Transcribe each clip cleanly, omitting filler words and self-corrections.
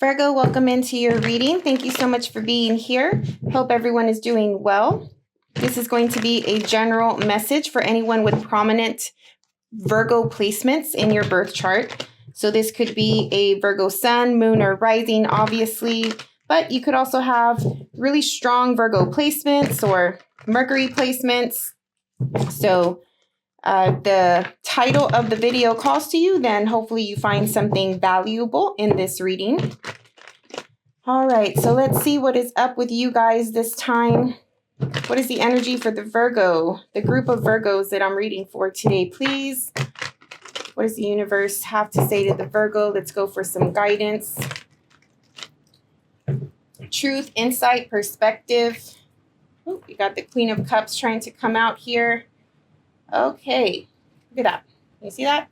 Virgo, welcome into your reading. Thank you so much for being here. Hope everyone is doing well. This is going to be a general message for anyone with prominent Virgo placements in your birth chart. So this could be a Virgo sun, moon, or rising, obviously, but you could also have really strong Virgo placements or Mercury placements. So the title of the video calls to you, then hopefully you find something valuable in this reading. All right, so let's see what is up with you guys this time. What is the energy for the Virgo, the group of Virgos that I'm reading for today, please? What does the universe have to say to the Virgo? Let's go for some guidance. Truth, insight, perspective. Oh, we got the Queen of Cups trying to come out here. Okay, look at that. You see that?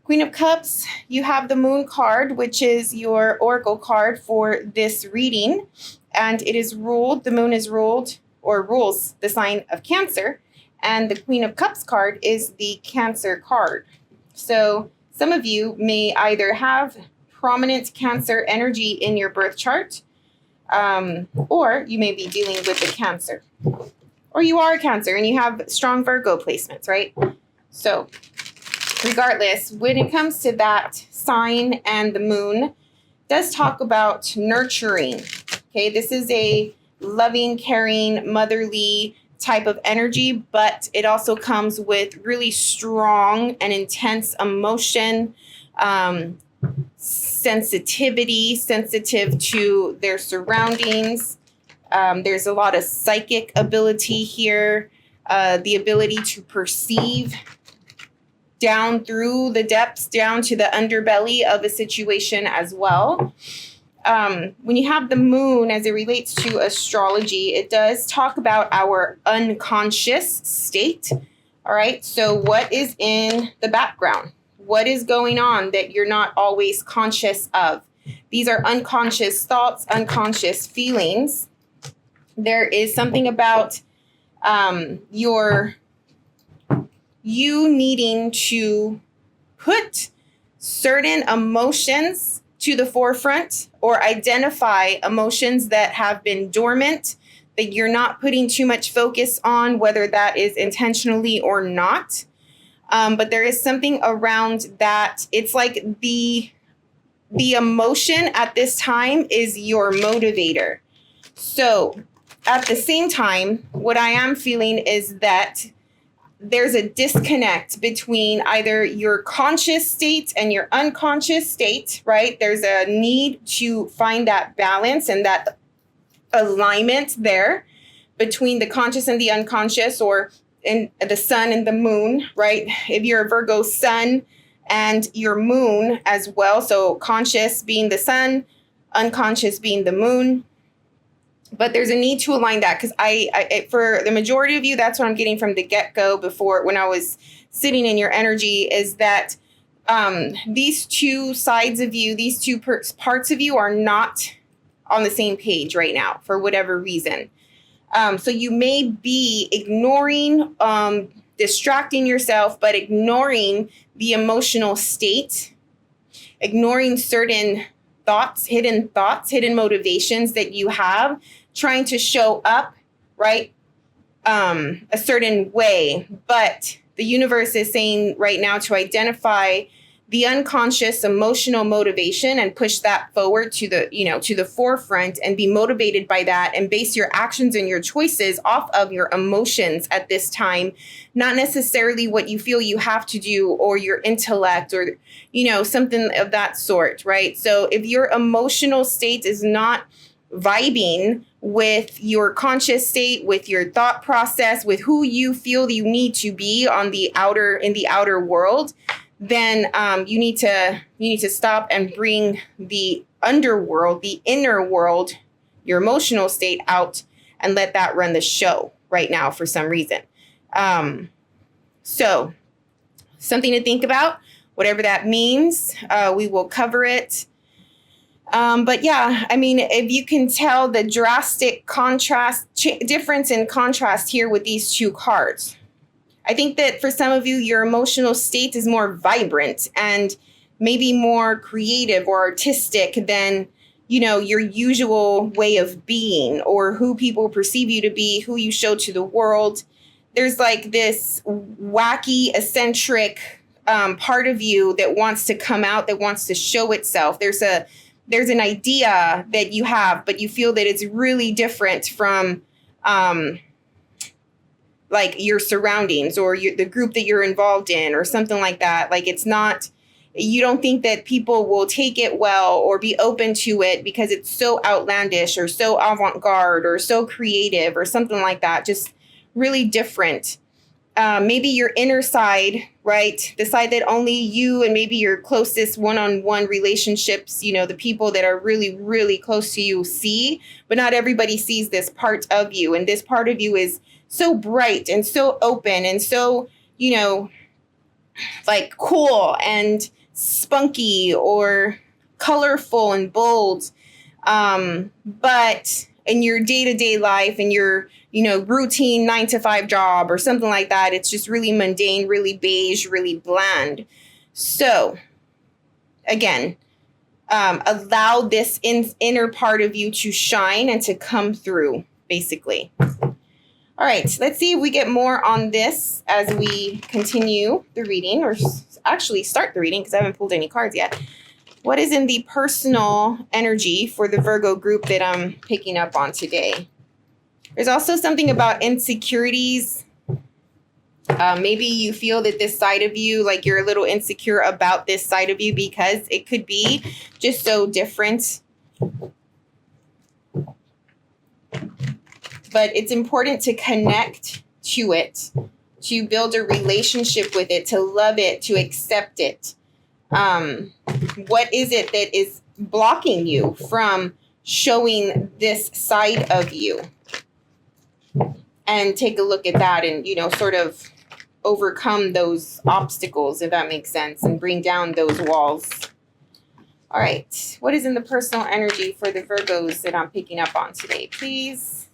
Queen of Cups, you have the Moon card, which is your oracle card for this reading. And it is ruled, the Moon is ruled or rules the sign of Cancer. And the Queen of Cups card is the Cancer card. So some of you may either have prominent Cancer energy in your birth chart, or you may be dealing with the Cancer. Or you are a Cancer and you have strong Virgo placements, right? So regardless, when it comes to that sign and the Moon, it does talk about nurturing. Okay, this is a loving, caring, motherly type of energy, but it also comes with really strong and intense emotion, sensitivity, sensitive to their surroundings. There's a lot of psychic ability here, the ability to perceive down through the depths, down to the underbelly of a situation as well. When you have the Moon as it relates to astrology, it does talk about our unconscious state. All right. So what is in the background? What is going on that you're not always conscious of? These are unconscious thoughts, unconscious feelings. There is something about you needing to put certain emotions to the forefront or identify emotions that have been dormant that you're not putting too much focus on, whether that is intentionally or not. But there is something around that. It's like the emotion at this time is your motivator. So at the same time, what I am feeling is that there's a disconnect between either your conscious state and your unconscious state, right? There's a need to find that balance and that alignment there between the conscious and the unconscious, or in the sun and the moon, right? If you're a Virgo sun and your moon as well, so conscious being the sun, unconscious being the moon. But there's a need to align that because I, for the majority of you, that's what I'm getting from the get-go before when I was sitting in your energy is that these two sides of you, these two parts of you are not on the same page right now for whatever reason. So you may be ignoring, distracting yourself, but ignoring the emotional state, ignoring certain thoughts, hidden motivations that you have, trying to show up, right, a certain way. But the universe is saying right now to identify the unconscious emotional motivation and push that forward to the forefront and be motivated by that and base your actions and your choices off of your emotions at this time, not necessarily what you feel you have to do or your intellect or, something of that sort, right? So if your emotional state is not vibing with your conscious state, with your thought process, with who you feel you need to be in the outer world, then you need to stop and bring the underworld, the inner world, your emotional state out and let that run the show right now for some reason. So something to think about, whatever that means. We will cover it. But yeah, I mean, if you can tell the drastic difference in contrast here with these two cards. I think that for some of you, your emotional state is more vibrant and maybe more creative or artistic than, your usual way of being, or who people perceive you to be, who you show to the world. There's like this wacky, eccentric part of you that wants to come out, that wants to show itself. There's an idea that you have, but you feel that it's really different from like your surroundings or the group that you're involved in or something like that. Like it's not, you don't think that people will take it well or be open to it because it's so outlandish or so avant-garde or so creative or something like that. Just really different. Maybe your inner side, right? The side that only you and maybe your closest one-on-one relationships, the people that are really, really close to you see, but not everybody sees this part of you. And this part of you is so bright and so open and so, like cool and spunky or colorful and bold. But in your day-to-day life and your, routine 9-to-5 job or something like that, it's just really mundane, really beige, really bland. So again, allow this inner part of you to shine and to come through, basically. All right, let's see if we get more on this as we continue the reading, or actually start the reading because I haven't pulled any cards yet. What is in the personal energy for the Virgo group that I'm picking up on today? There's also something about insecurities. Maybe you feel that this side of you, like you're a little insecure about this side of you because it could be just so different. But it's important to connect to it, to build a relationship with it, to love it, to accept it. What is it that is blocking you from showing this side of you? And take a look at that and, sort of overcome those obstacles, if that makes sense, and bring down those walls. All right. What is in the personal energy for the Virgos that I'm picking up on today, please?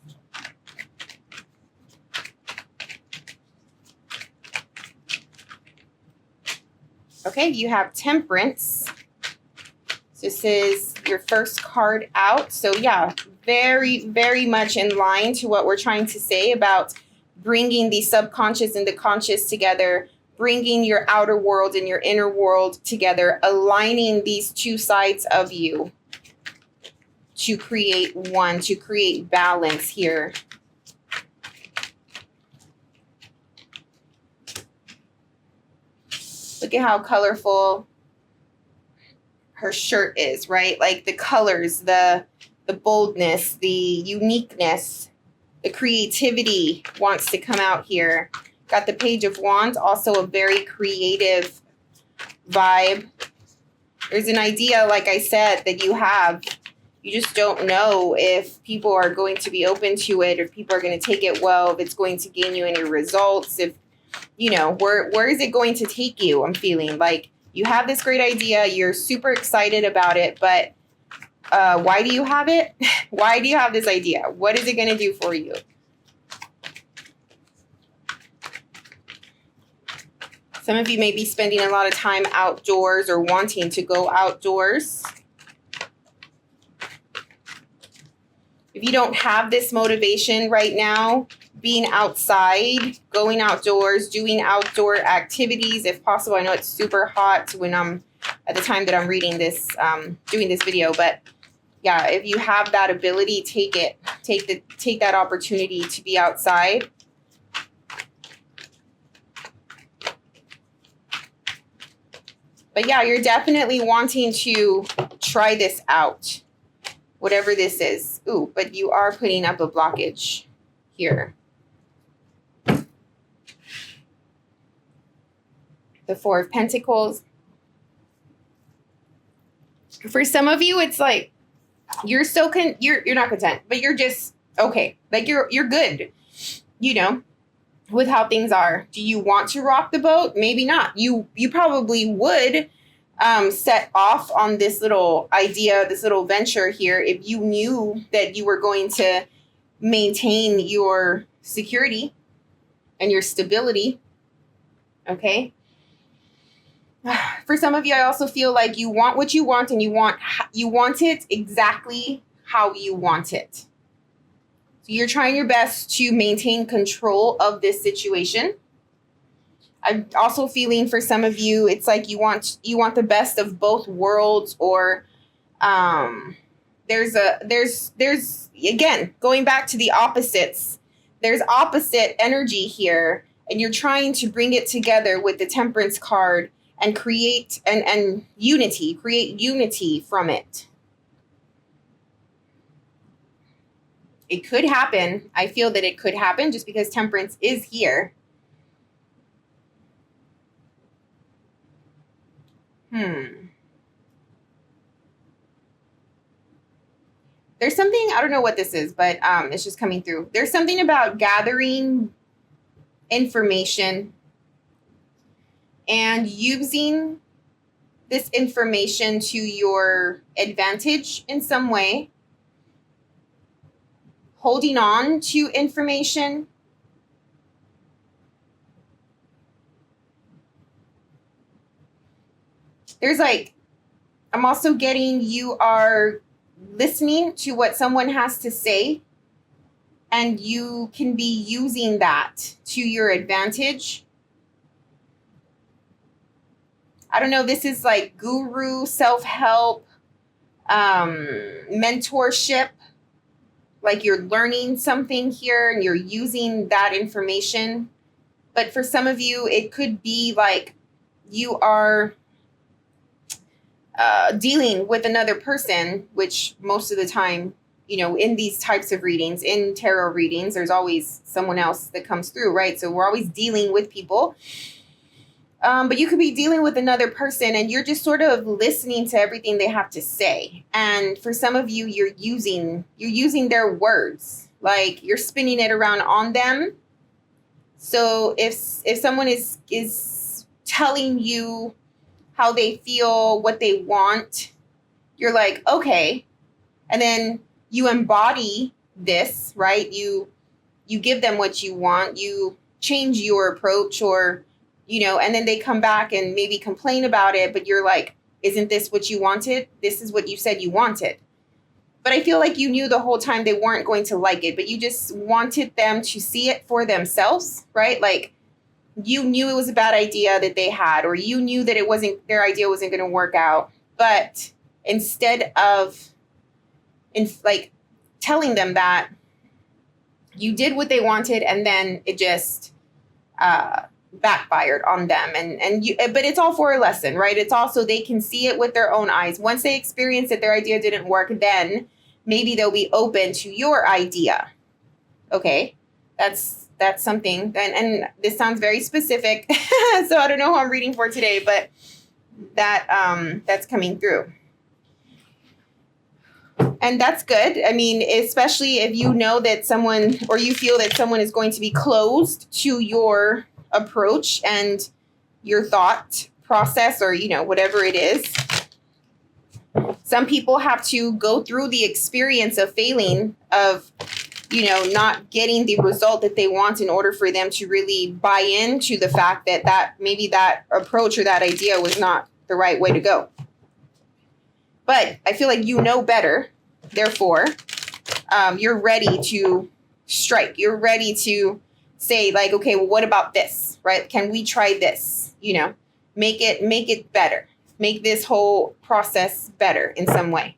Okay, you have Temperance. So this is your first card out. So yeah, very, very much in line to what we're trying to say about bringing the subconscious and the conscious together, bringing your outer world and your inner world together, aligning these two sides of you to create one, to create balance here. Look at how colorful her shirt is, right? Like the colors, the boldness, the uniqueness, the creativity wants to come out here. Got the Page of Wands, also a very creative vibe. There's an idea, like I said, that you have. You just don't know if people are going to be open to it, if people are going to take it well, if it's going to gain you any results, if, where is it going to take you? I'm feeling like you have this great idea. You're super excited about it, but why do you have it? Why do you have this idea? What is it going to do for you? Some of you may be spending a lot of time outdoors or wanting to go outdoors. If you don't have this motivation right now, being outside, going outdoors, doing outdoor activities, if possible. I know it's super hot when I'm at the time that I'm reading this, doing this video, but yeah, if you have that ability, take it. Take that opportunity to be outside. But yeah, you're definitely wanting to try this out, whatever this is. Ooh, but you are putting up a blockage here. The Four of Pentacles. For some of you, it's like you're so you're not content, but you're just okay. Like you're good, with how things are. Do you want to rock the boat? Maybe not. You probably would set off on this little idea, this little venture here, if you knew that you were going to maintain your security and your stability. Okay. For some of you, I also feel like you want what you want, and you want it exactly how you want it. So you're trying your best to maintain control of this situation. I'm also feeling for some of you, it's like you want the best of both worlds, or there's again, going back to the opposites. There's opposite energy here, and you're trying to bring it together with the Temperance card and create and unity, create unity from it. It could happen. I feel that it could happen just because Temperance is here. There's something, I don't know what this is, but it's just coming through. There's something about gathering information and using this information to your advantage in some way, holding on to information. There's like, I'm also getting you are listening to what someone has to say, and you can be using that to your advantage. I don't know, this is like guru, self-help, mentorship, like you're learning something here and you're using that information. But for some of you, it could be like you are dealing with another person, which most of the time, you know, in these types of readings, in tarot readings, there's always someone else that comes through, right? So we're always dealing with people. But you could be dealing with another person and you're just sort of listening to everything they have to say. And for some of you, you're using their words, like you're spinning it around on them. So if someone is telling you how they feel, what they want, you're like, okay. And then you embody this, right? You give them what you want, you change your approach, or, you know, and then they come back and maybe complain about it, but you're like, isn't this what you wanted? This is what you said you wanted. But I feel like you knew the whole time they weren't going to like it, but you just wanted them to see it for themselves, right? Like, you knew it was a bad idea that they had, or you knew that their idea wasn't going to work out. But instead of like telling them that, you did what they wanted, and then it just backfired on them. But it's all for a lesson, right? It's also, they can see it with their own eyes. Once they experience that their idea didn't work, then maybe they'll be open to your idea. Okay, that's something. And this sounds very specific, so I don't know who I'm reading for today, but that's coming through. And that's good. I mean, especially if you know that someone, or you feel that someone is going to be closed to your approach and your thought process, or, you know, whatever it is. Some people have to go through the experience of failing, of, you know, not getting the result that they want, in order for them to really buy into the fact that maybe that approach or that idea was not the right way to go. But I feel like you know better. Therefore, you're ready to strike. You're ready to say, like, okay, well, what about this, right? Can we try this? You know, make it better. Make this whole process better in some way.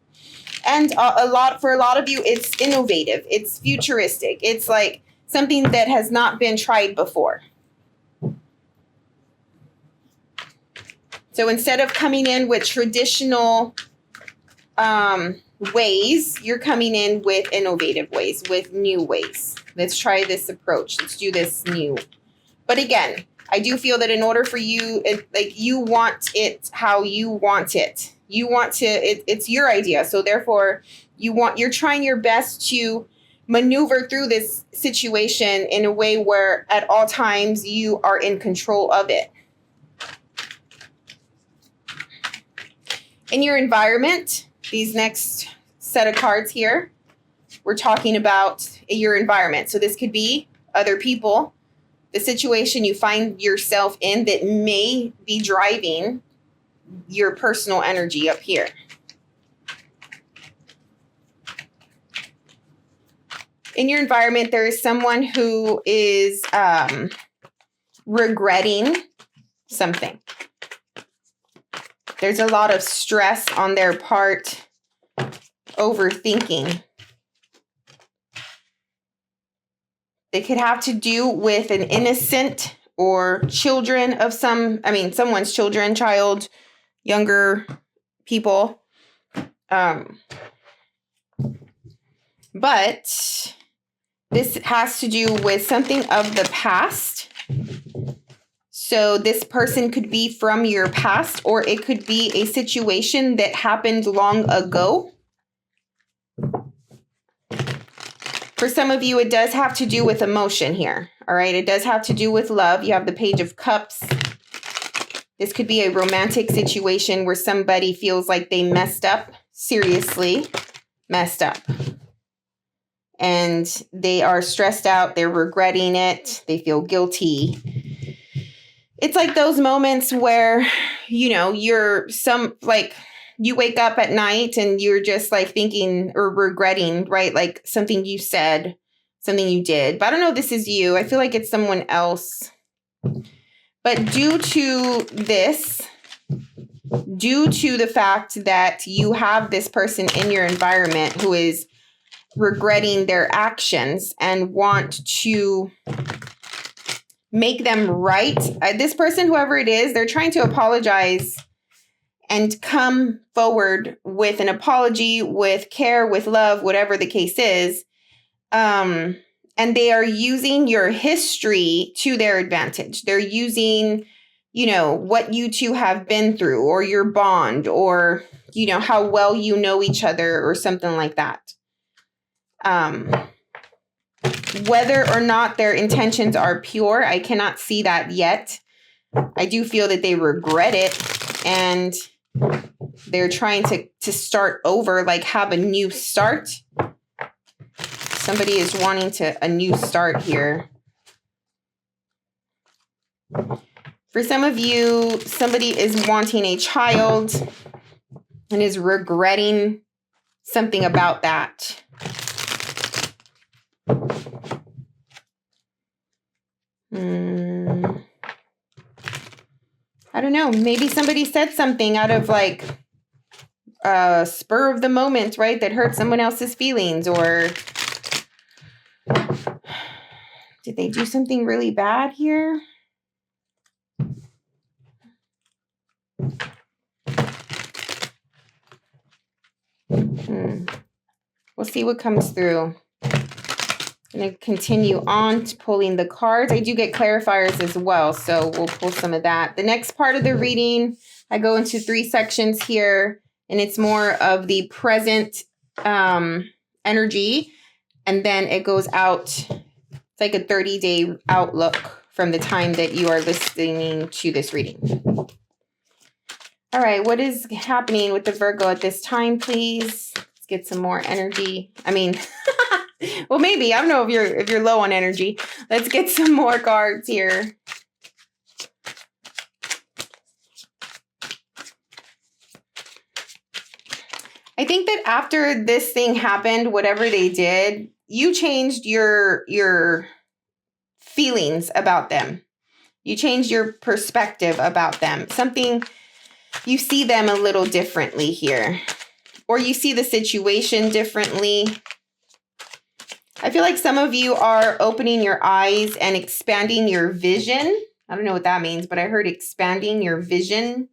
And for a lot of you, it's innovative. It's futuristic. It's like something that has not been tried before. So instead of coming in with traditional ways, you're coming in with innovative ways, with new ways. Let's try this approach. Let's do this new. But again, I do feel that in order for you, you want it how you want it. You want to, it's your idea. So therefore, you're trying your best to maneuver through this situation in a way where at all times you are in control of it. In your environment, these next set of cards here, we're talking about your environment. So this could be other people, the situation you find yourself in that may be driving your personal energy up here. In your environment, there is someone who is regretting something. There's a lot of stress on their part, overthinking. They could have to do with an innocent or children of someone's children, child, younger people. But this has to do with something of the past. So this person could be from your past, or it could be a situation that happened long ago. For some of you, it does have to do with emotion here. All right. It does have to do with love. You have the Page of Cups. This could be a romantic situation where somebody feels like they messed up, seriously messed up. And they are stressed out. They're regretting it. They feel guilty. It's like those moments where, you wake up at night and you're just like thinking or regretting, right? Like something you said, something you did. But I don't know if this is you. I feel like it's someone else. But due to the fact that you have this person in your environment who is regretting their actions and want to make them right, this person, whoever it is, they're trying to apologize and come forward with an apology, with care, with love, whatever the case is. And they are using your history to their advantage. They're using, what you two have been through, or your bond, or, how well you know each other, or something like that. Whether or not their intentions are pure, I cannot see that yet. I do feel that they regret it, and they're trying to start over, like have a new start. Somebody is wanting a new start here. For some of you, somebody is wanting a child and is regretting something about that. I don't know. Maybe somebody said something out of like spur of the moment, right? That hurt someone else's feelings, or did they do something really bad here? We'll see what comes through. I'm going to continue on to pulling the cards. I do get clarifiers as well, so we'll pull some of that. The next part of the reading, I go into 3 sections here, and it's more of the present energy, and then it goes out. It's like a 30-day outlook from the time that you are listening to this reading. All right, what is happening with the Virgo at this time, please? Let's get some more energy. Well, maybe. I don't know if you're low on energy. Let's get some more cards here. I think that after this thing happened, whatever they did, you changed your feelings about them. You changed your perspective about them. You see them a little differently here. Or you see the situation differently. I feel like some of you are opening your eyes and expanding your vision. I don't know what that means, but I heard expanding your vision.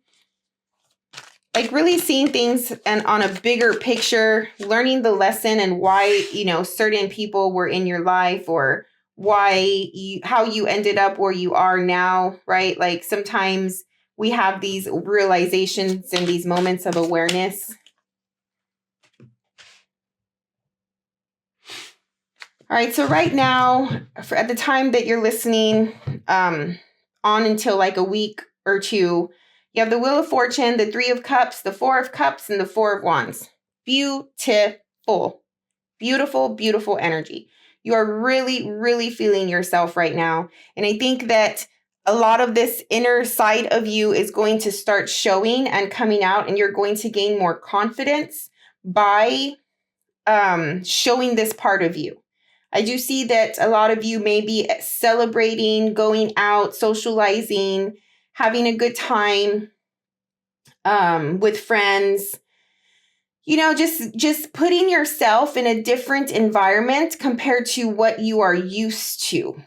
Like really seeing things and on a bigger picture, learning the lesson and why, certain people were in your life, or how you ended up where you are now, right? Like sometimes we have these realizations and these moments of awareness. All right, so right now, at the time that you're listening, on until like a week or two, you have the Wheel of Fortune, the 3 of Cups, the 4 of Cups, and the 4 of Wands. Beautiful, beautiful, beautiful energy. You are really, really feeling yourself right now. And I think that a lot of this inner side of you is going to start showing and coming out, and you're going to gain more confidence by showing this part of you. I do see that a lot of you may be celebrating, going out, socializing, having a good time with friends. You know, just putting yourself in a different environment compared to what you are used to.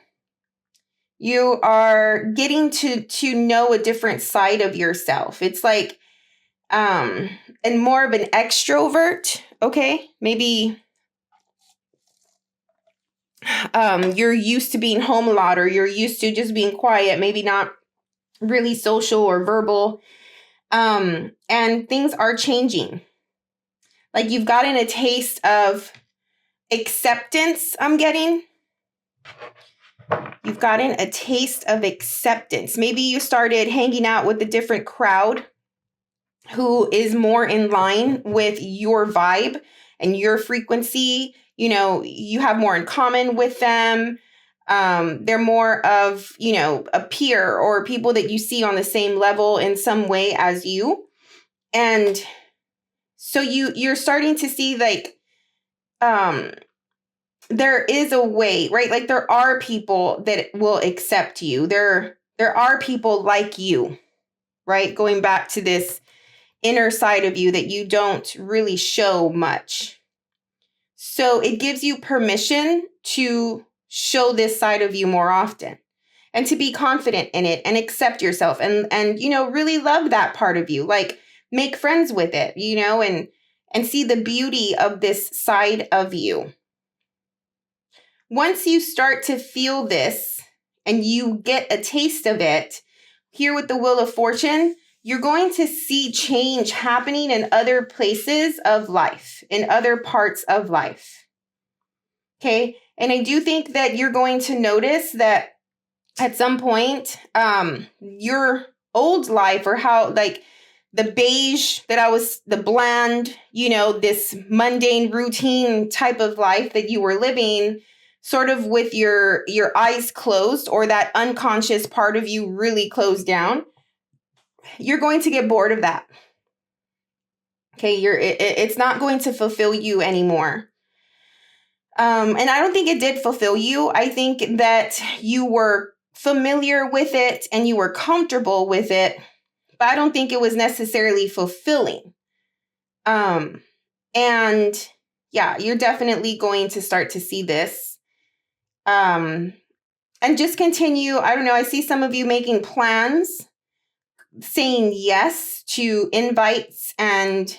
You are getting to know a different side of yourself. It's like and more of an extrovert, okay? Maybe you're used to being home a lot, or you're used to just being quiet, maybe not really social or verbal. And things are changing. Like you've gotten a taste of acceptance, I'm getting. You've gotten a taste of acceptance. Maybe you started hanging out with a different crowd who is more in line with your vibe and your frequency. You know, you have more in common with them. They're more of, you know, a peer or people that you see on the same level in some way as you. And so you're starting to see like, there is a way, right? Like there are people that will accept you. There are people like you, right? Going back to this inner side of you that you don't really show much. So it gives you permission to show this side of you more often and to be confident in it and accept yourself and you know, really love that part of you. Like make friends with it, you know, and see the beauty of this side of you. Once you start to feel this and you get a taste of it, here with the Wheel of Fortune, you're going to see change happening in other places of life, in other parts of life. Okay? And I do think that you're going to notice that at some point, your old life, or how like the beige the bland, you know, this mundane routine type of life that you were living, sort of with your eyes closed, or that unconscious part of you really closed down, you're going to get bored of that. Okay, it's not going to fulfill you anymore. And I don't think it did fulfill you. I think that you were familiar with it and you were comfortable with it, but I don't think it was necessarily fulfilling. And yeah, you're definitely going to start to see this. And just continue. I don't know. I see some of you making plans, saying yes to invites, and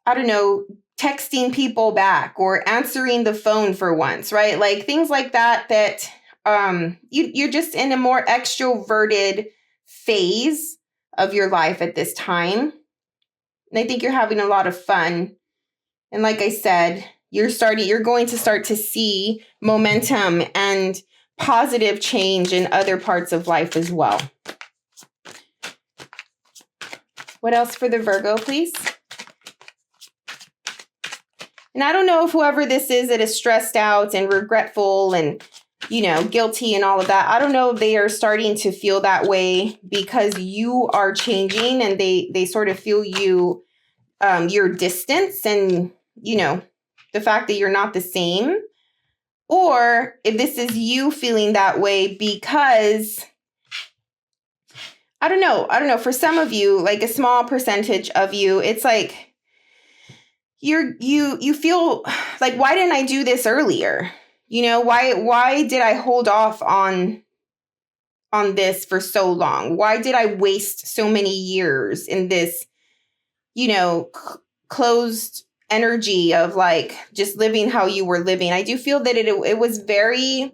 I don't know, texting people back or answering the phone for once, right? Like things like that you're just in a more extroverted phase of your life at this time. And I think you're having a lot of fun. And like I said, you're going to start to see momentum and positive change in other parts of life as well. What else for the Virgo, please? And I don't know if whoever this is that is stressed out and regretful and, you know, guilty and all of that, I don't know if they are starting to feel that way because you are changing and they sort of feel you, your distance and, you know, the fact that you're not the same. Or if this is you feeling that way because, I don't know, for some of you, like a small percentage of you, it's like, you feel like, why didn't I do this earlier? You know, why did I hold off on this for so long? Why did I waste so many years in this, you know, closed energy of like just living how you were living? I do feel that it was very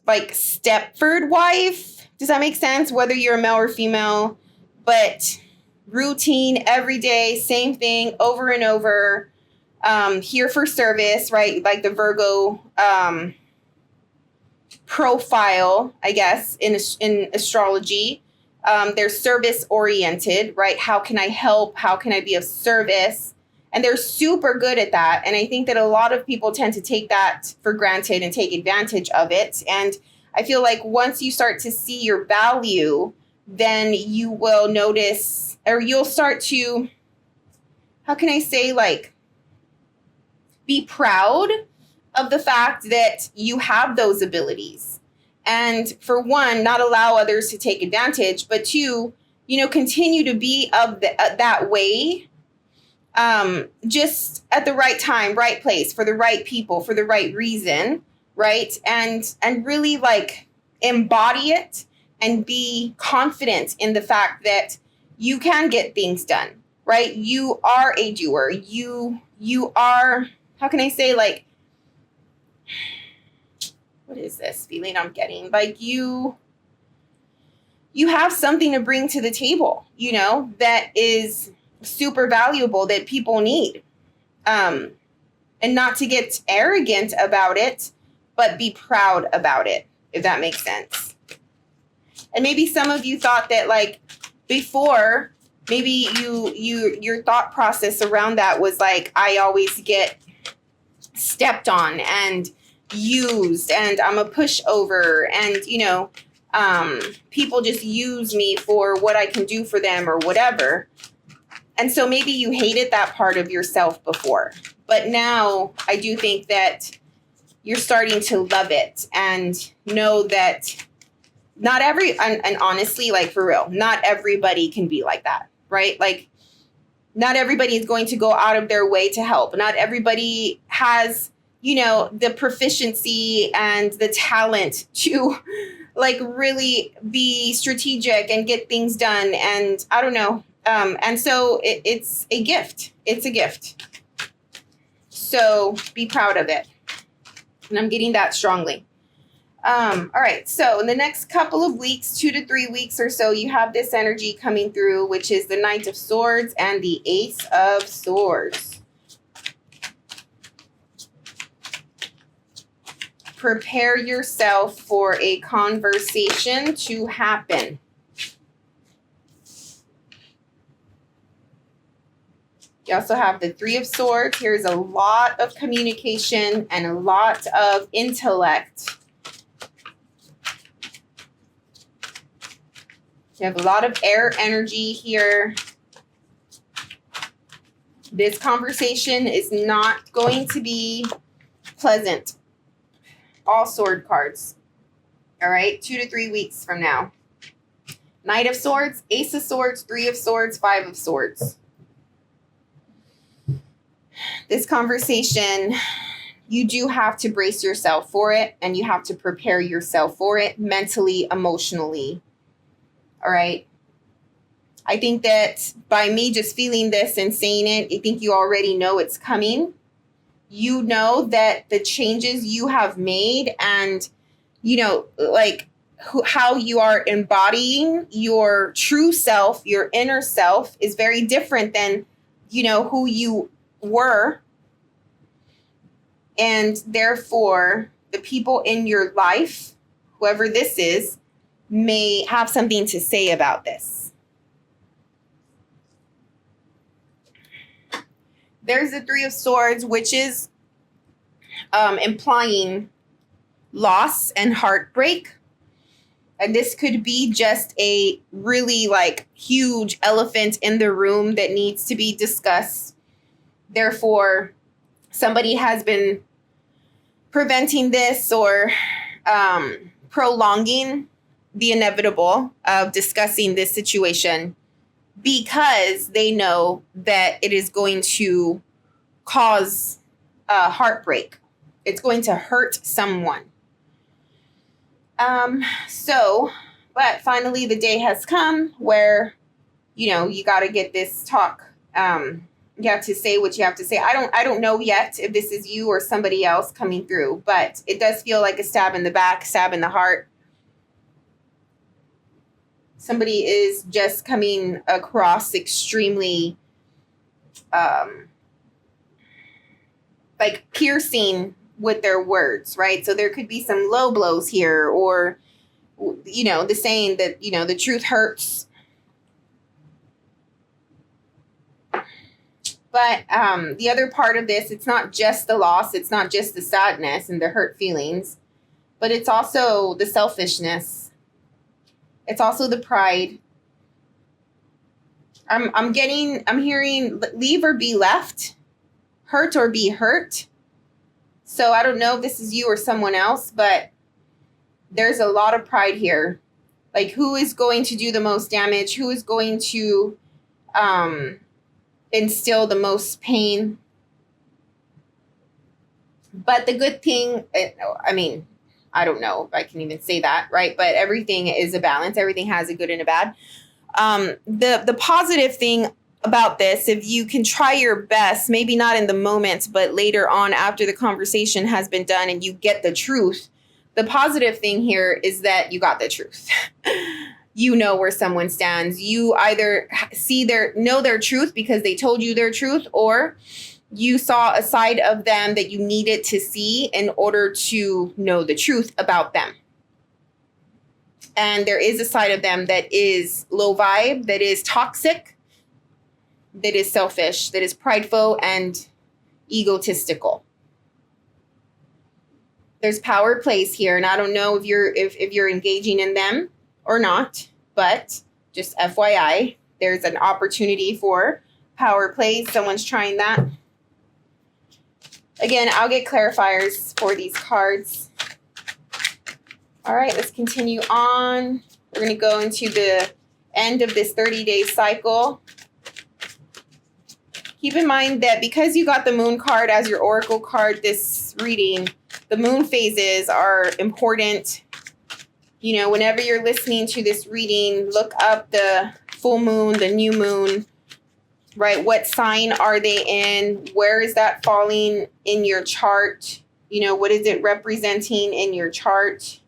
like Stepford wife. Does that make sense? Whether you're a male or female, but routine every day, same thing over and over. Here for service, right? Like the Virgo profile, I guess, in astrology. They're service oriented, right? How can I help? How can I be of service? And they're super good at that. And I think that a lot of people tend to take that for granted and take advantage of it. And I feel like once you start to see your value, then you will notice, or you'll start to, how can I say, like, be proud of the fact that you have those abilities. And for one, not allow others to take advantage, but two, continue to be of that way, just at the right time, right place, for the right people, for the right reason, right? And really, like, embody it and be confident in the fact that you can get things done, right? You are a doer. You are, how can I say, like, what is this feeling I'm getting? Like, you have something to bring to the table, that is super valuable, that people need. And not to get arrogant about it, but be proud about it, if that makes sense. And maybe some of you thought that, like, before, maybe your thought process around that was like, I always get stepped on and used, and I'm a pushover, and people just use me for what I can do for them or whatever. And so maybe you hated that part of yourself before, but now I do think that you're starting to love it and know that not and honestly, like, for real, not everybody can be like that, right? Like, not everybody is going to go out of their way to help. Not everybody has, the proficiency and the talent to, like, really be strategic and get things done. And I don't know. And so it's a gift. It's a gift. So be proud of it. And I'm getting that strongly. All right. So in the next couple of weeks, 2 to 3 weeks or so, you have this energy coming through, which is the Knight of Swords and the Ace of Swords. Prepare yourself for a conversation to happen. You also have the Three of Swords. Here's a lot of communication and a lot of intellect. You have a lot of air energy here. This conversation is not going to be pleasant. All sword cards. All right, 2 to 3 weeks from now. Knight of Swords, Ace of Swords, Three of Swords, Five of Swords. This conversation, you do have to brace yourself for it, and you have to prepare yourself for it mentally, emotionally. All right. I think that by me just feeling this and saying it, I think you already know it's coming. You know that the changes you have made and, like, how you are embodying your true self, your inner self, is very different than, who you were. And therefore, the people in your life, whoever this is, may have something to say about this. There's the Three of Swords, which is implying loss and heartbreak. And this could be just a really, like, huge elephant in the room that needs to be discussed. Therefore, somebody has been preventing this or prolonging the inevitable of discussing this situation because they know that it is going to cause heartbreak. It's going to hurt someone. But finally the day has come where, you got to get this talk. You have to say what you have to say. I don't know yet if this is you or somebody else coming through, but it does feel like a stab in the back, stab in the heart. Somebody is just coming across extremely, like, piercing with their words, right? So there could be some low blows here, or, the saying that, the truth hurts. But the other part of this, it's not just the loss. It's not just the sadness and the hurt feelings. but it's also the selfishness. It's also the pride. I'm hearing leave or be left, hurt or be hurt. So I don't know if this is you or someone else, but there's a lot of pride here. Like, who is going to do the most damage? Who is going to instill the most pain? But the good thing, I mean, I don't know if I can even say that, right? But everything is a balance. Everything has a good and a bad. The positive thing about this, if you can try your best, maybe not in the moment, but later on after the conversation has been done and you get the truth, the positive thing here is that you got the truth. You know where someone stands. You either know their truth because they told you their truth, or you saw a side of them that you needed to see in order to know the truth about them. And there is a side of them that is low vibe, that is toxic, that is selfish, that is prideful and egotistical. There's power plays here, and I don't know if you're engaging in them or not, but just FYI, there's an opportunity for power plays. Someone's trying that. Again, I'll get clarifiers for these cards. All right, let's continue on. We're going to go into the end of this 30-day cycle. Keep in mind that because you got the moon card as your oracle card this reading, the moon phases are important. You know, whenever you're listening to this reading, look up the full moon, the new moon, right? What sign are they in? Where is that falling in your chart? You know, what is it representing in your chart?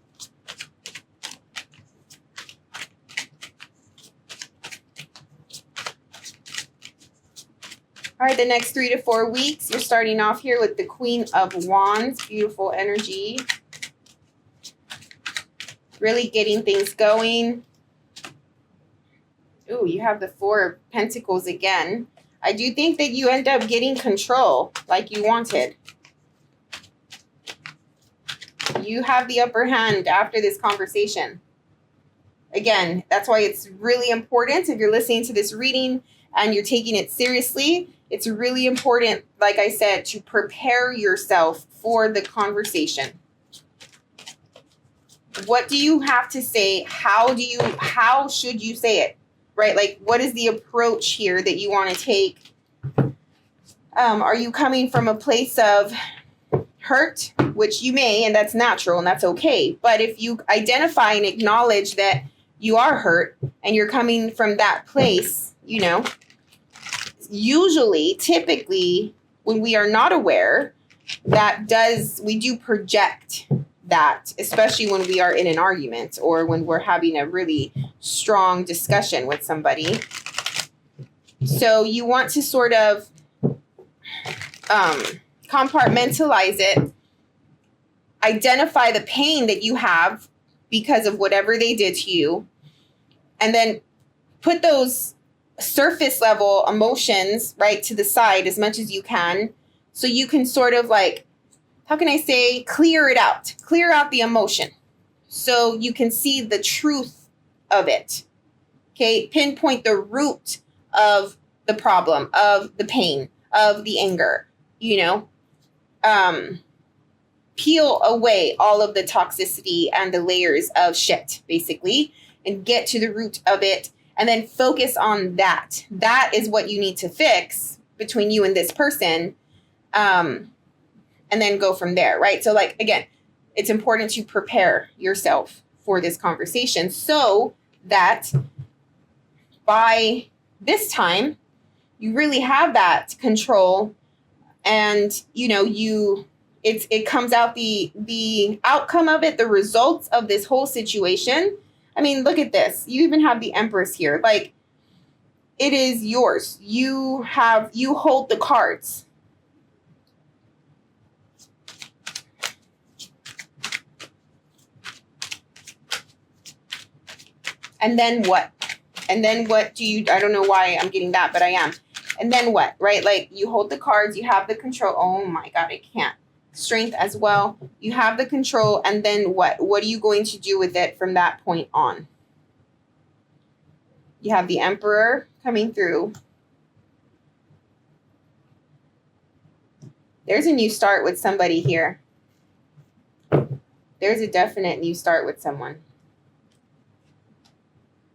All right, the next 3 to 4 weeks, you're starting off here with the Queen of Wands. Beautiful energy. Really getting things going. Ooh, you have the Four of Pentacles again. I do think that you end up getting control like you wanted. You have the upper hand after this conversation. Again, that's why it's really important if you're listening to this reading and you're taking it seriously. It's really important, like I said, to prepare yourself for the conversation. What do you have to say? How should you say it? Right? Like, what is the approach here that you want to take? Are you coming from a place of hurt, which you may, and that's natural and that's okay. But if you identify and acknowledge that you are hurt and you're coming from that place, you know, usually, typically, when we are not aware, we do project that, especially when we are in an argument or when we're having a really strong discussion with somebody. So you want to sort of compartmentalize it, identify the pain that you have because of whatever they did to you, and then put those surface level emotions right to the side as much as you can, so you can sort of like, how can I say, clear out the emotion so you can see the truth of it. Okay, pinpoint the root of the problem, of the pain, of the anger, you know, peel away all of the toxicity and the layers of shit, basically, and get to the root of it. And then focus on that. That is what you need to fix between you and this person. And then go from there, right? So, like, again, it's important to prepare yourself for this conversation so that by this time, you really have that control. And, you know, it comes out the outcome of it, the results of this whole situation. I mean, look at this. You even have the Empress here. Like, it is yours. You hold the cards. And then what? And then what do you, I don't know why I'm getting that, but I am. And then what, right? Like, you hold the cards, you have the control. Oh my God, I can't. strength as well. You have the control, and then what? What are you going to do with it from that point on? You have the Emperor coming through. There's a new start with somebody here. There's a definite new start with someone.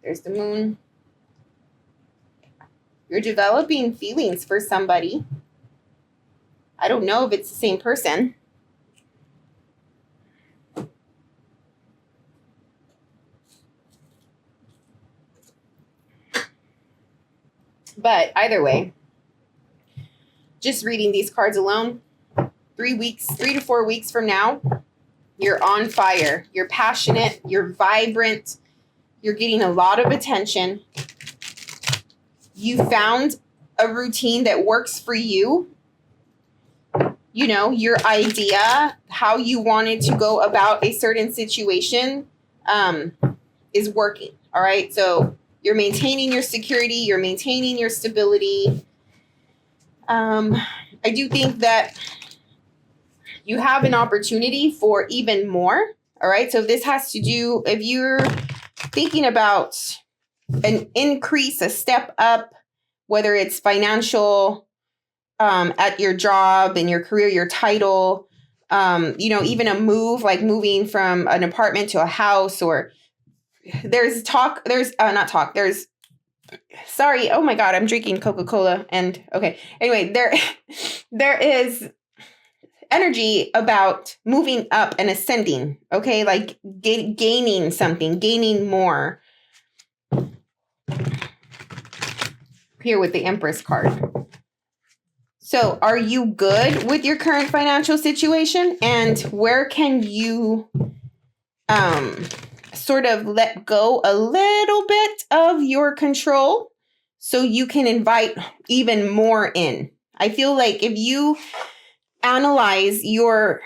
There's the Moon. You're developing feelings for somebody. I don't know if it's the same person. But either way, just reading these cards alone, 3 to 4 weeks from now, you're on fire. You're passionate. You're vibrant. You're getting a lot of attention. You found a routine that works for you. You know, your idea, how you wanted to go about a certain situation is working. All right. So you're maintaining your security. You're maintaining your stability. I do think that you have an opportunity for even more. All right. So this has to do, if you're thinking about an increase, a step up, whether it's financial, at your job, in your career, your title, you know, even a move, like moving from an apartment to a house, or there's sorry, oh my God, I'm drinking Coca-Cola and okay. Anyway, there is energy about moving up and ascending, okay? Like gaining something, gaining more. Here with the Empress card. So are you good with your current financial situation? And where can you sort of let go a little bit of your control so you can invite even more in? I feel like if you analyze your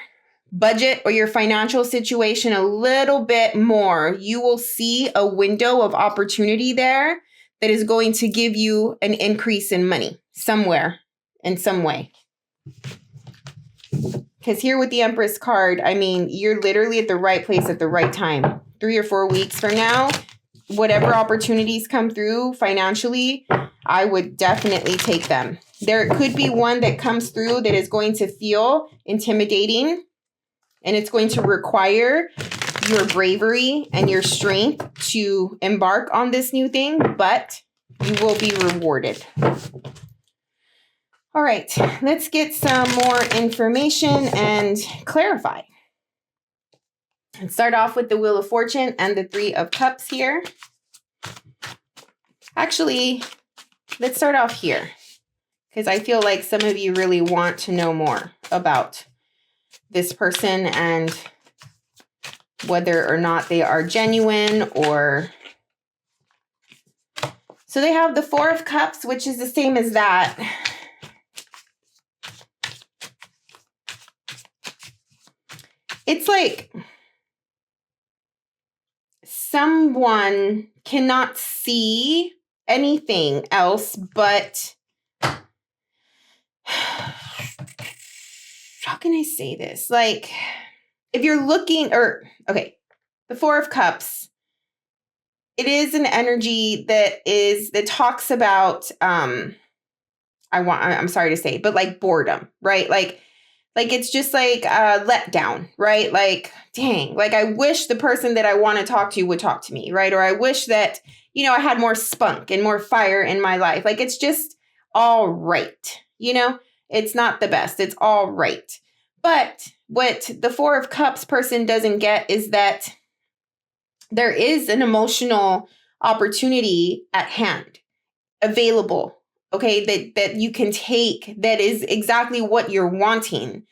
budget or your financial situation a little bit more, you will see a window of opportunity there that is going to give you an increase in money somewhere in some way. Because here with the Empress card, I mean, you're literally at the right place at the right time. 3 or 4 weeks from now, whatever opportunities come through financially, I would definitely take them. There could be one that comes through that is going to feel intimidating, and it's going to require your bravery and your strength to embark on this new thing, but you will be rewarded. All right, let's get some more information and clarify. Let's start off with the Wheel of Fortune and the Three of Cups here. Actually, let's start off here because I feel like some of you really want to know more about this person and whether or not they are genuine or... So they have the Four of Cups, which is the same as that. It's like someone cannot see anything else but, how can I say this? Like, if you're looking, or, okay, the Four of Cups, it is an energy that talks about, I'm sorry to say, but like boredom, right? Like it's just like let down, right? Like, dang, like I wish the person that I want to talk to would talk to me, right? Or I wish that, you know, I had more spunk and more fire in my life. Like it's just all right, you know? It's not the best. It's all right. But what the Four of Cups person doesn't get is that there is an emotional opportunity at hand, available, okay, that you can take, that is exactly what you're wanting,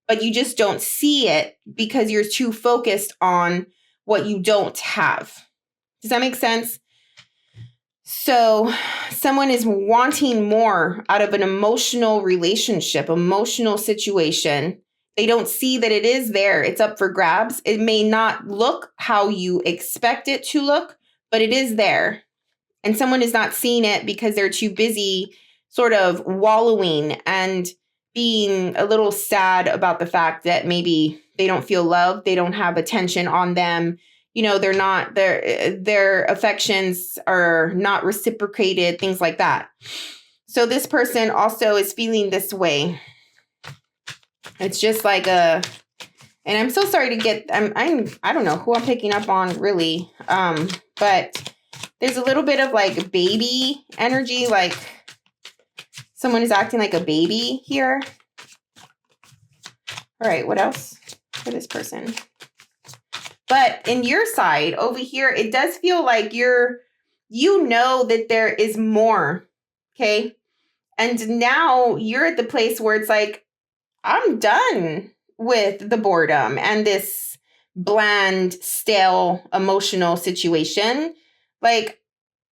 but you just don't see it because you're too focused on what you don't have. Does that make sense? So someone is wanting more out of an emotional relationship, emotional situation. They don't see that it is there. It's up for grabs. It may not look how you expect it to look, but it is there. And someone is not seeing it because they're too busy sort of wallowing and being a little sad about the fact that maybe they don't feel loved, they don't have attention on them. You know, they're not, their affections are not reciprocated, things like that. So this person also is feeling this way. It's just like and I'm so sorry to get, I don't know who I'm picking up on really. But there's a little bit of like baby energy, like someone is acting like a baby here. All right, what else for this person? But in your side over here, it does feel like you know that there is more, okay? And now you're at the place where it's like, I'm done with the boredom and this bland, stale, emotional situation. Like,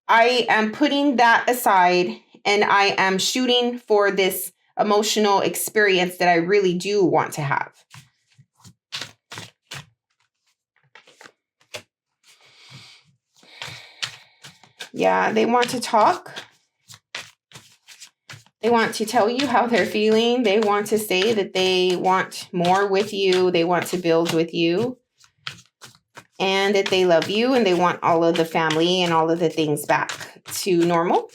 I am putting that aside and I am shooting for this emotional experience that I really do want to have. Yeah, they want to talk. They want to tell you how they're feeling. They want to say that they want more with you. They want to build with you. And that they love you and they want all of the family and all of the things back to normal.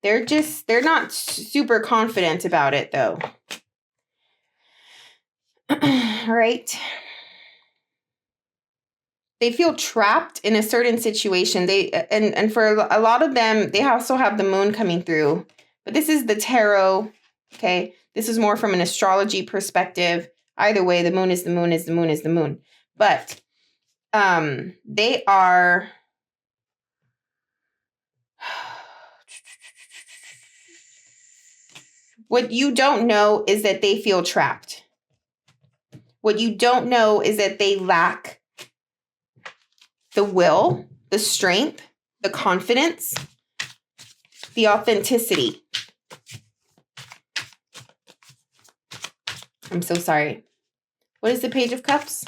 They're not super confident about it though. All right. They feel trapped in a certain situation. And for a lot of them, they also have the moon coming through. But this is the tarot, okay? This is more from an astrology perspective. Either way, the moon is the moon is the moon is the moon. But they are... What you don't know is that they feel trapped. What you don't know is that they lack the will, the strength, the confidence, the authenticity. I'm so sorry. What is the Page of Cups?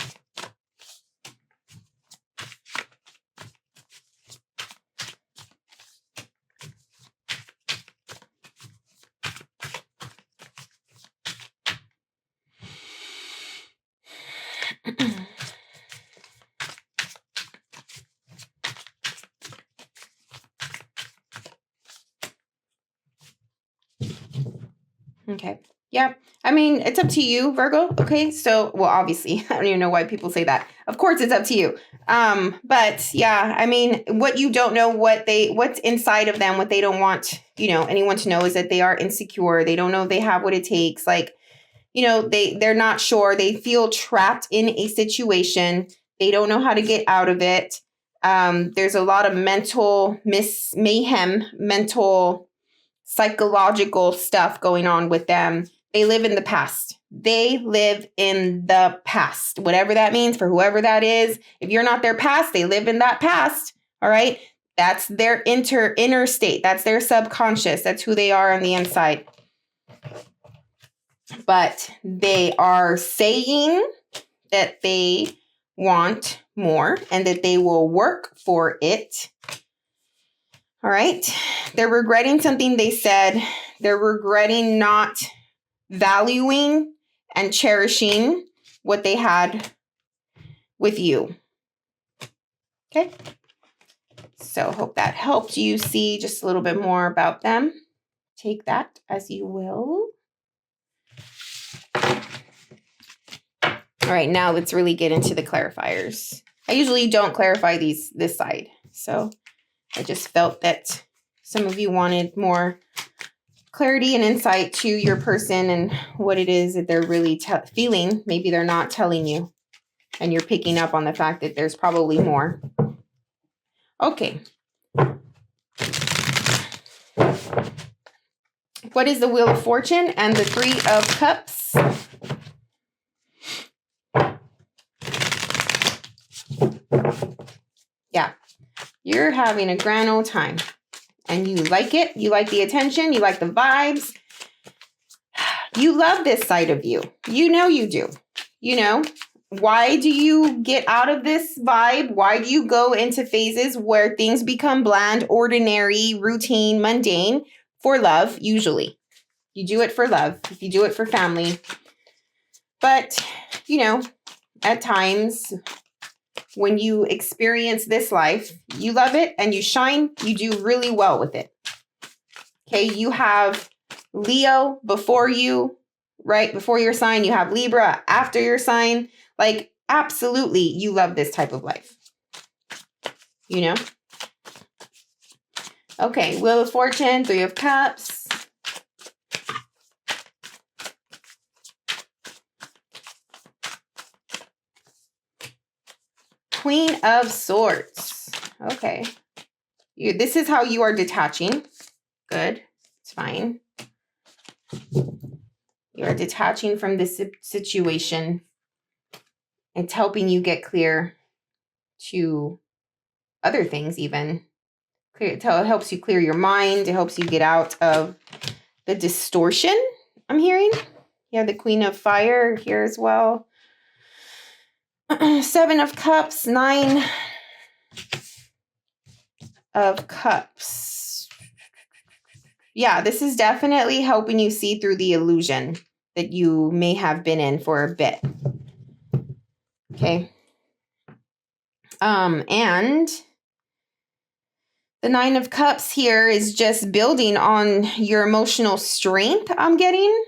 Okay. Yeah. I mean, it's up to you, Virgo. Okay. So, well, obviously, I don't even know why people say that. Of course, it's up to you. But yeah, I mean, what you don't know, what's inside of them, what they don't want, anyone to know is that they are insecure. They don't know if they have what it takes. Like, they're not sure. They feel trapped in a situation. They don't know how to get out of it. There's a lot of mental mayhem, mental psychological stuff going on with them. They live in the past. They live in the past, whatever that means for whoever that is. If you're not their past, they live in that past. All right. That's their inner state. That's their subconscious. That's who they are on the inside. But they are saying that they want more and that they will work for it. All right. They're regretting something they said. They're regretting not valuing and cherishing what they had with you. Okay. So hope that helped you see just a little bit more about them. Take that as you will. All right. Now let's really get into the clarifiers. I usually don't clarify this side. So I just felt that some of you wanted more clarity and insight to your person and what it is that they're really feeling. Maybe they're not telling you and you're picking up on the fact that there's probably more. Okay. What is the Wheel of Fortune and the Three of Cups? Yeah. You're having a grand old time and you like it. You like the attention. You like the vibes. You love this side of you. You know you do. why do you get out of this vibe? Why do you go into phases where things become bland, ordinary, routine, mundane? For love, usually. You do it for love. You do it for family. But, at times when you experience this life, you love it and you shine. You do really well with it. Okay, you have Leo before you, right? Before your sign, you have Libra after your sign. Like, absolutely, you love this type of life. Okay, Wheel of Fortune, Three of Cups. Queen of Swords. Okay. This is how you are detaching. Good. It's fine. You are detaching from this situation. It's helping you get clear to other things even. It helps you clear your mind. It helps you get out of the distortion, I'm hearing. You have the Queen of Fire here as well. Seven of Cups, Nine of Cups. Yeah, this is definitely helping you see through the illusion that you may have been in for a bit. Okay. And the Nine of Cups here is just building on your emotional strength, I'm getting.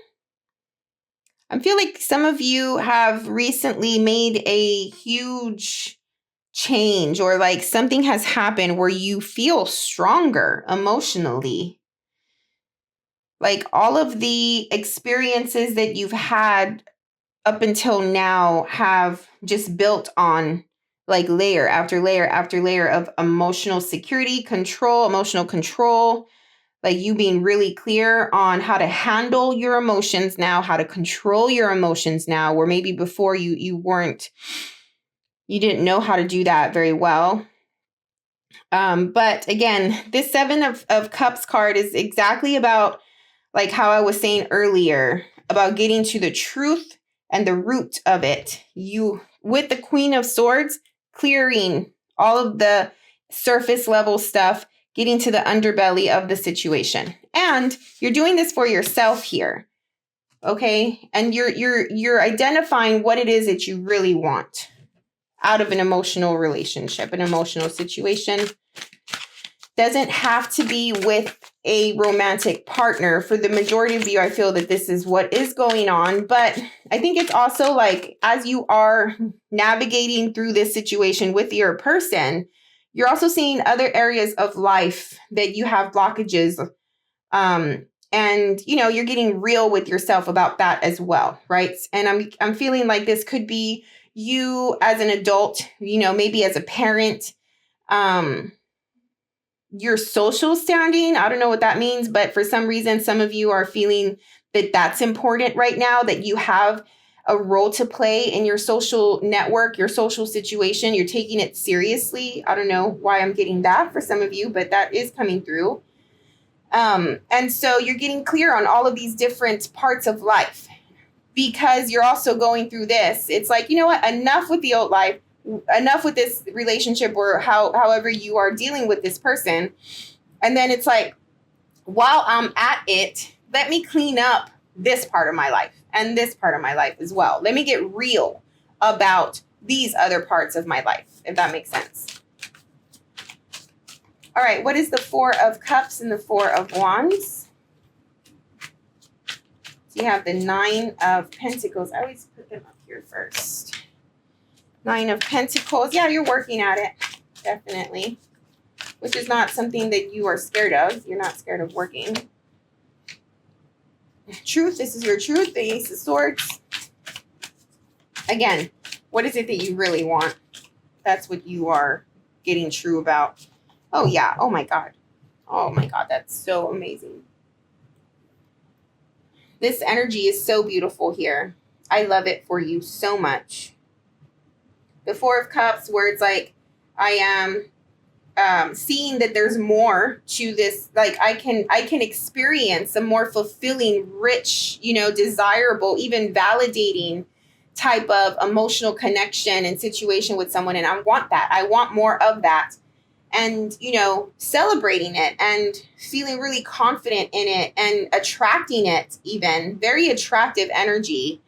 I feel like some of you have recently made a huge change, or like something has happened where you feel stronger emotionally. Like all of the experiences that you've had up until now have just built on like layer after layer after layer of emotional security, emotional control, like you being really clear on how to handle your emotions now, how to control your emotions now, where maybe before you didn't know how to do that very well. But again, this Seven of Cups card is exactly about like how I was saying earlier about getting to the truth and the root of it. You, with the Queen of Swords, clearing all of the surface level stuff, getting to the underbelly of the situation. And you're doing this for yourself here. Okay? And you're identifying what it is that you really want out of an emotional relationship, an emotional situation. Doesn't have to be with a romantic partner. For the majority of you, I feel that this is what is going on. But I think it's also like, as you are navigating through this situation with your person, you're also seeing other areas of life that you have blockages. And you're getting real with yourself about that as well, right? And I'm feeling like this could be you as an adult, maybe as a parent, your social standing. I don't know what that means, but for some reason, some of you are feeling that that's important right now, that you have a role to play in your social network, your social situation. You're taking it seriously. I don't know why I'm getting that for some of you, but that is coming through. And so you're getting clear on all of these different parts of life because you're also going through this. It's like, you know what? Enough with the old life. Enough with this relationship, or however you are dealing with this person. And then it's like, while I'm at it, let me clean up this part of my life and this part of my life as well. Let me get real about these other parts of my life, if that makes sense. All right, what is the Four of Cups and the Four of Wands? So you have the Nine of Pentacles. I always put them up here first. Nine of Pentacles. Yeah, you're working at it. Definitely. Which is not something that you are scared of. You're not scared of working. Truth. This is your truth. The Ace of Swords. Again, what is it that you really want? That's what you are getting true about. Oh, yeah. Oh, my God. Oh, my God. That's so amazing. This energy is so beautiful here. I love it for you so much. The Four of Cups, where it's like, I am seeing that there's more to this. Like I can experience a more fulfilling, rich, desirable, even validating type of emotional connection and situation with someone. And I want that. I want more of that. And, you know, celebrating it and feeling really confident in it and attracting it, even very attractive energy.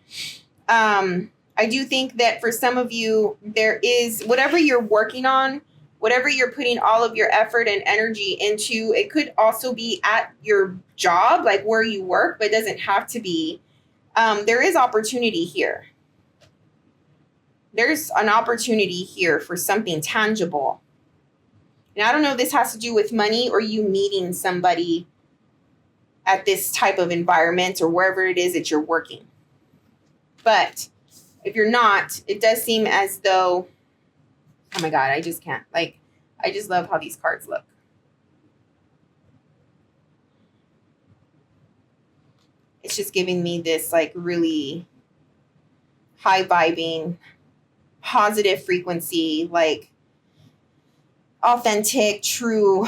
I do think that for some of you, there is whatever you're working on, whatever you're putting all of your effort and energy into, it could also be at your job, like where you work, but it doesn't have to be. There is opportunity here. There's an opportunity here for something tangible. And I don't know if this has to do with money or you meeting somebody at this type of environment or wherever it is that you're working. But if you're not, it does seem as though, oh my God, I just can't. Like, I just love how these cards look. It's just giving me this like really high vibing, positive frequency, like authentic, true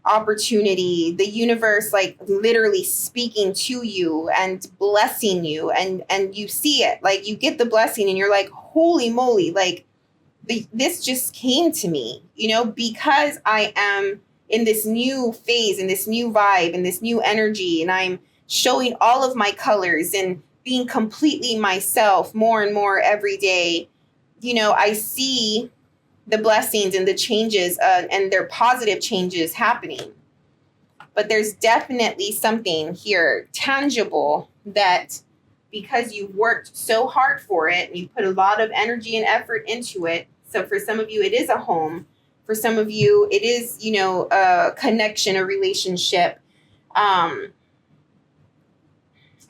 opportunity, the universe like literally speaking to you and blessing you, and you see it, like you get the blessing and you're like, holy moly, like this just came to me, you know, because I am in this new phase, in this new vibe, in this new energy, and I'm showing all of my colors and being completely myself more and more every day. You know, I see the blessings and the changes and their positive changes happening. But there's definitely something here tangible that, because you've worked so hard for it and you put a lot of energy and effort into it. So for some of you, it is a home. For some of you, it is, you know, a connection, a relationship. And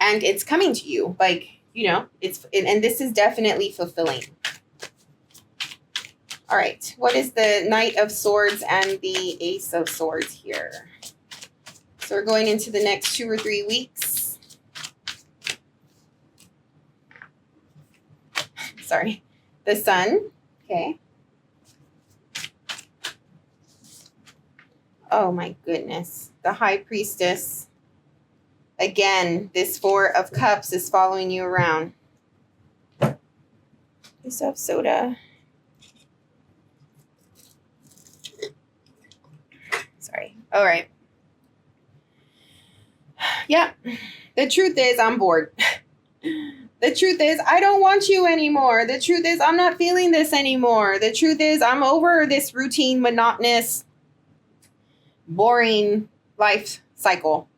it's coming to you, like, you know, and this is definitely fulfilling. All right, what is the Knight of Swords and the Ace of Swords here? So we're going into the next 2 or 3 weeks. Sorry. The Sun. Okay. Oh my goodness. The High Priestess. Again, this 4 of Cups is following you around. Ace of Soda. Sorry. All right. Yeah. The truth is, I'm bored. The truth is, I don't want you anymore. The truth is, I'm not feeling this anymore. The truth is, I'm over this routine, monotonous, boring life cycle.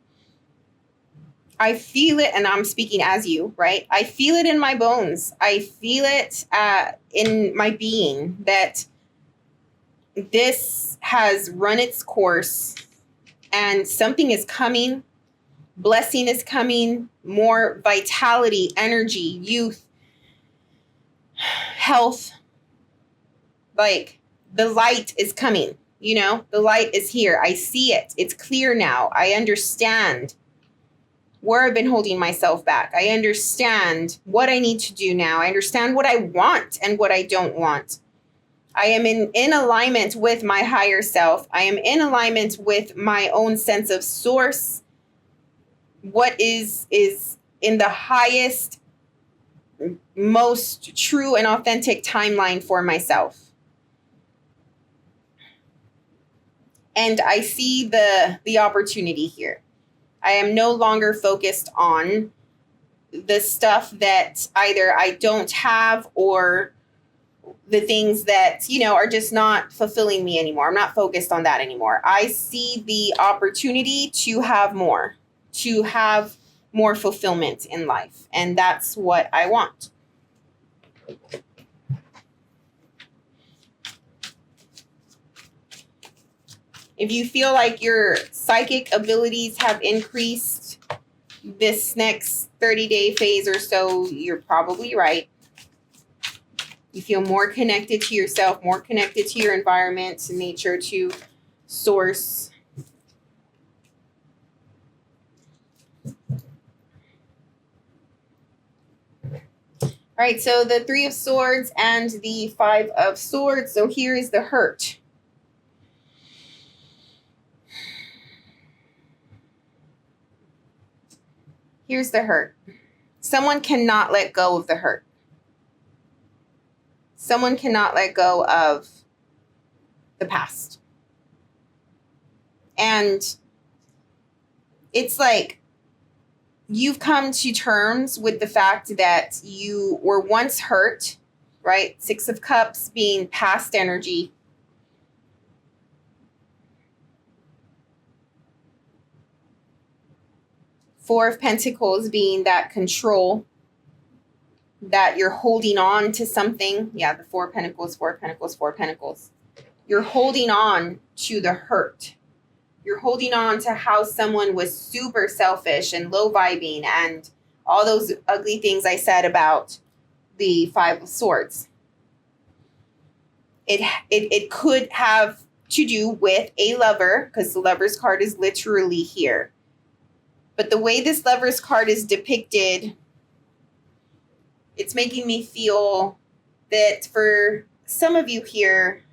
I feel it, and I'm speaking as you, right? I feel it in my bones. I feel it in my being that this has run its course and something is coming. Blessing is coming, more vitality, energy, youth, health. Like the light is coming, you know, the light is here. I see it. It's clear now. I understand where I've been holding myself back. I understand what I need to do now. I understand what I want and what I don't want. I am in alignment with my higher self. I am in alignment with my own sense of source. What is in the highest, most true and authentic timeline for myself. And I see the opportunity here. I am no longer focused on the stuff that either I don't have or the things that, you know, are just not fulfilling me anymore. I'm not focused on that anymore. I see the opportunity to have more fulfillment in life. And that's what I want. If you feel like your psychic abilities have increased this next 30-day phase or so, you're probably right. You feel more connected to yourself, more connected to your environment, to nature, to source. All right, so the 3 of Swords and the 5 of Swords. So here is the hurt. Here's the hurt. Someone cannot let go of the hurt. Someone cannot let go of the past. And it's like you've come to terms with the fact that you were once hurt, right? Six of Cups being past energy. Four of Pentacles being that control, that you're holding on to something. Yeah, the Four of Pentacles, Four of Pentacles, Four of Pentacles. You're holding on to the hurt. You're holding on to how someone was super selfish and low vibing and all those ugly things I said about the Five of Swords. It could have to do with a lover, because the Lover's card is literally here. But the way this Lover's card is depicted, it's making me feel that for some of you here,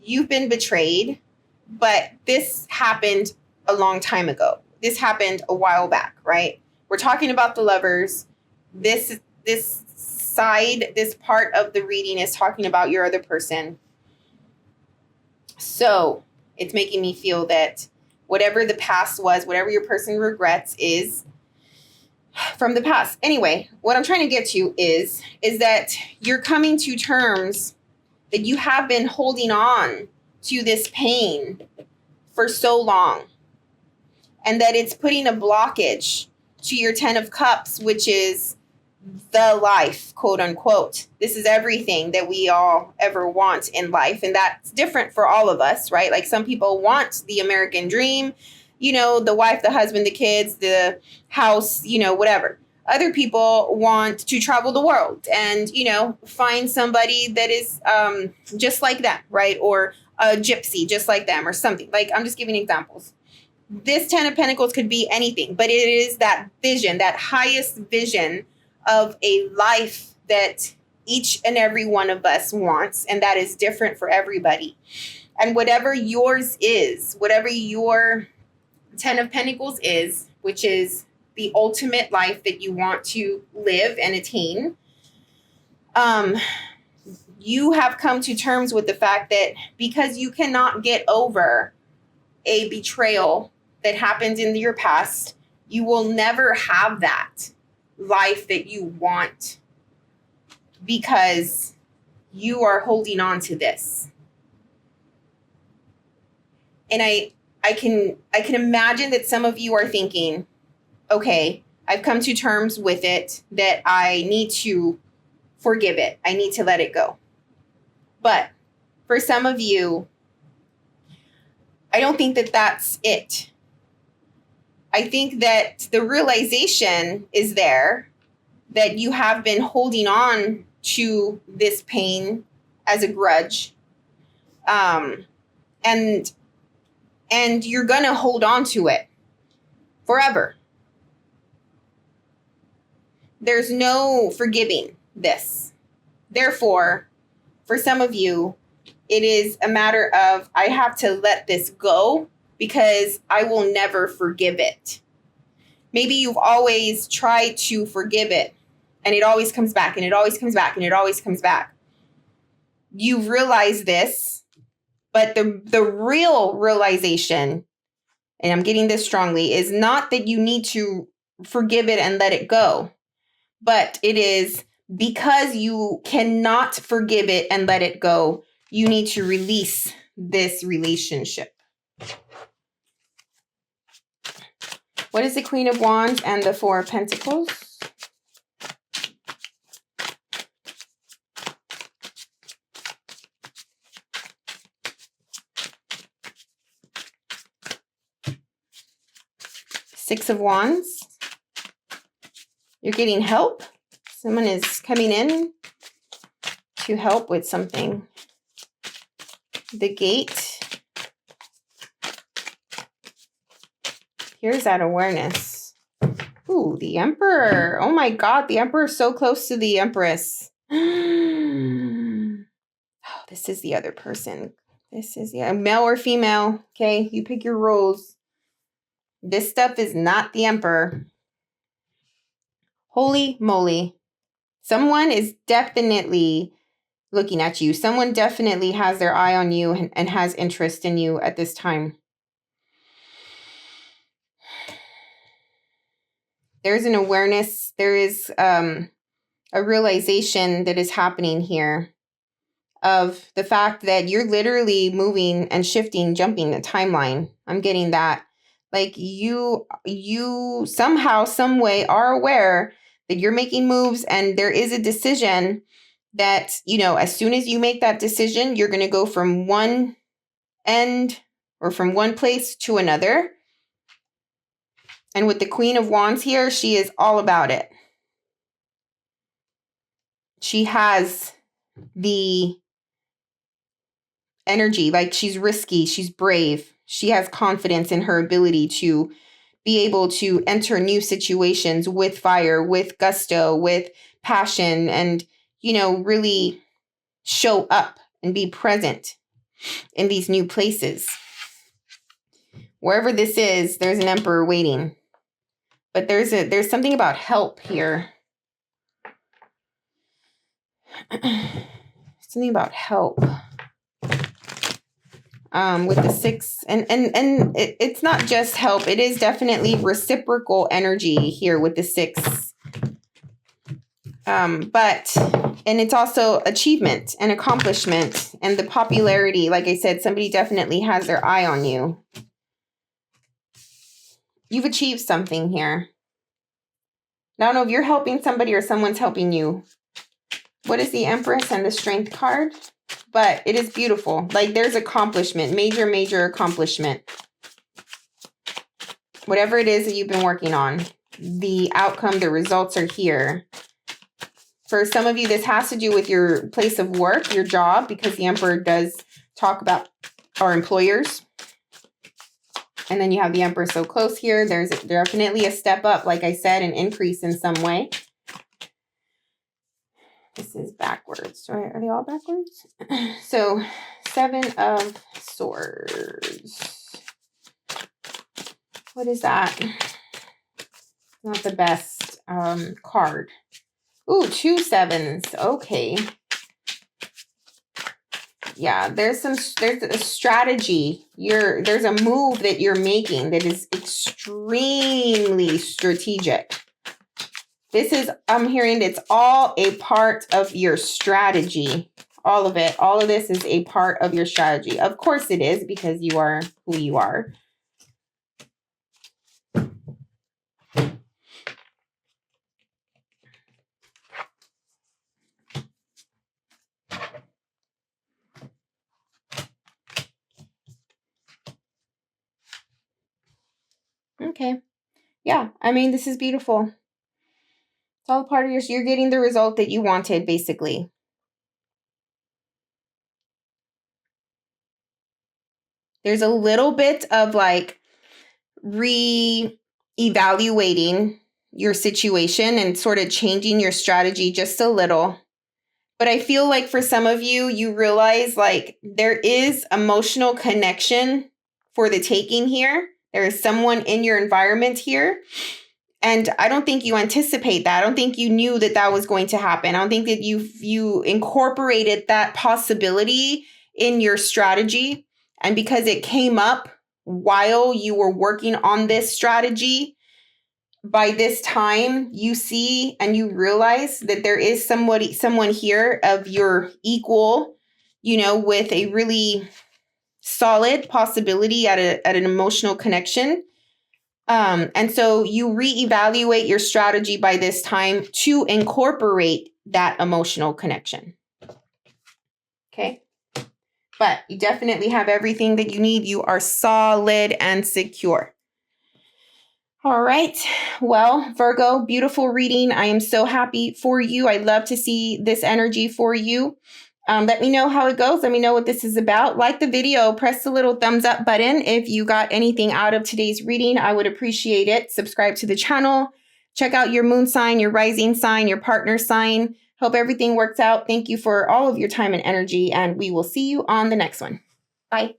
you've been betrayed, but this happened a long time ago. This happened a while back, right? We're talking about the Lovers. This side, this part of the reading is talking about your other person. So it's making me feel that whatever the past was, whatever your person regrets is from the past. Anyway, what I'm trying to get to is that you're coming to terms that you have been holding on to this pain for so long, and that it's putting a blockage to your 10 of Cups, which is the life, quote unquote. This is everything that we all ever want in life. And that's different for all of us, right? Like some people want the American dream, you know, the wife, the husband, the kids, the house, you know, whatever. Other people want to travel the world and, you know, find somebody that is just like them, right? Or a gypsy just like them or something. Like, I'm just giving examples. This 10 of Pentacles could be anything, but it is that vision, that highest vision of a life that each and every one of us wants, and that is different for everybody. And whatever yours is, whatever your 10 of Pentacles is, which is the ultimate life that you want to live and attain, you have come to terms with the fact that because you cannot get over a betrayal that happened in your past, you will never have that life that you want because you are holding on to this. And I can imagine that some of you are thinking, okay, I've come to terms with it, that I need to forgive it. I need to let it go. But for some of you, I don't think that that's it. I think that the realization is there that you have been holding on to this pain as a grudge. And you're going to hold on to it forever. There's no forgiving this. Therefore, for some of you, it is a matter of, I have to let this go because I will never forgive it. Maybe you've always tried to forgive it and it always comes back and it always comes back and it always comes back. You realize this, but the real realization, and I'm getting this strongly, is not that you need to forgive it and let it go, but it is because you cannot forgive it and let it go, you need to release this relationship. What is the Queen of Wands and the Four of Pentacles? Six of Wands. You're getting help. Someone is coming in to help with something. The Gate. Here's that awareness. Ooh, the Emperor. Oh my God, the Emperor is so close to the Empress. Oh, this is the other person. This is male or female. Okay, you pick your roles. This stuff is not the Emperor. Holy moly. Someone is definitely looking at you. Someone definitely has their eye on you and has interest in you at this time. There's an awareness. There is a realization that is happening here of the fact that you're literally moving and shifting, jumping the timeline. I'm getting that. Like you somehow, some way are aware that you're making moves, and there is a decision that, you know, as soon as you make that decision, you're going to go from one end or from one place to another. And with the Queen of Wands here, she is all about it. She has the energy, like she's risky, she's brave. She has confidence in her ability to be able to enter new situations with fire, with gusto, with passion, and, you know, really show up and be present in these new places. Wherever this is, there's an emperor waiting. But there's something about help here. Something about help. With the 6, and it's not just help. It is definitely reciprocal energy here with the 6. But it's also achievement and accomplishment and the popularity. Like I said, somebody definitely has their eye on you. You've achieved something here. I don't know if you're helping somebody or someone's helping you. What is the Empress and the Strength card? But it is beautiful. Like there's accomplishment, major accomplishment. Whatever it is that you've been working on, the outcome, the results are here. For some of you, this has to do with your place of work, your job, because the Emperor does talk about our employers. And then you have the Emperor so close here. There's definitely a step up, like I said, an increase in some way. This is backwards. Are they all backwards? So 7 of Swords. What is that? Not the best card. Ooh, 2 7s. Okay. Yeah, there's a strategy. There's a move that you're making that is extremely strategic. This is, I'm hearing it's all a part of your strategy. All of it. All of this is a part of your strategy. Of course it is, because you are who you are. Okay. Yeah, I mean, this is beautiful. It's all part of you're getting the result that you wanted, basically. There's a little bit of like re-evaluating your situation and sort of changing your strategy just a little. But I feel like for some of you, you realize like there is emotional connection for the taking here. There is someone in your environment here. And I don't think you anticipate that. I don't think you knew that that was going to happen. I don't think that you incorporated that possibility in your strategy. And because it came up while you were working on this strategy, by this time you see and you realize that there is someone here of your equal, you know, with a really solid possibility at an emotional connection. And so you reevaluate your strategy by this time to incorporate that emotional connection. Okay. But you definitely have everything that you need. You are solid and secure. All right. Well, Virgo, beautiful reading. I am so happy for you. I love to see this energy for you. Let me know how it goes. Let me know what this is about. Like the video, press the little thumbs up button if you got anything out of today's reading. I would appreciate it. Subscribe to the channel. Check out your moon sign, your rising sign, your partner sign. Hope everything works out. Thank you for all of your time and energy, and we will see you on the next one. Bye.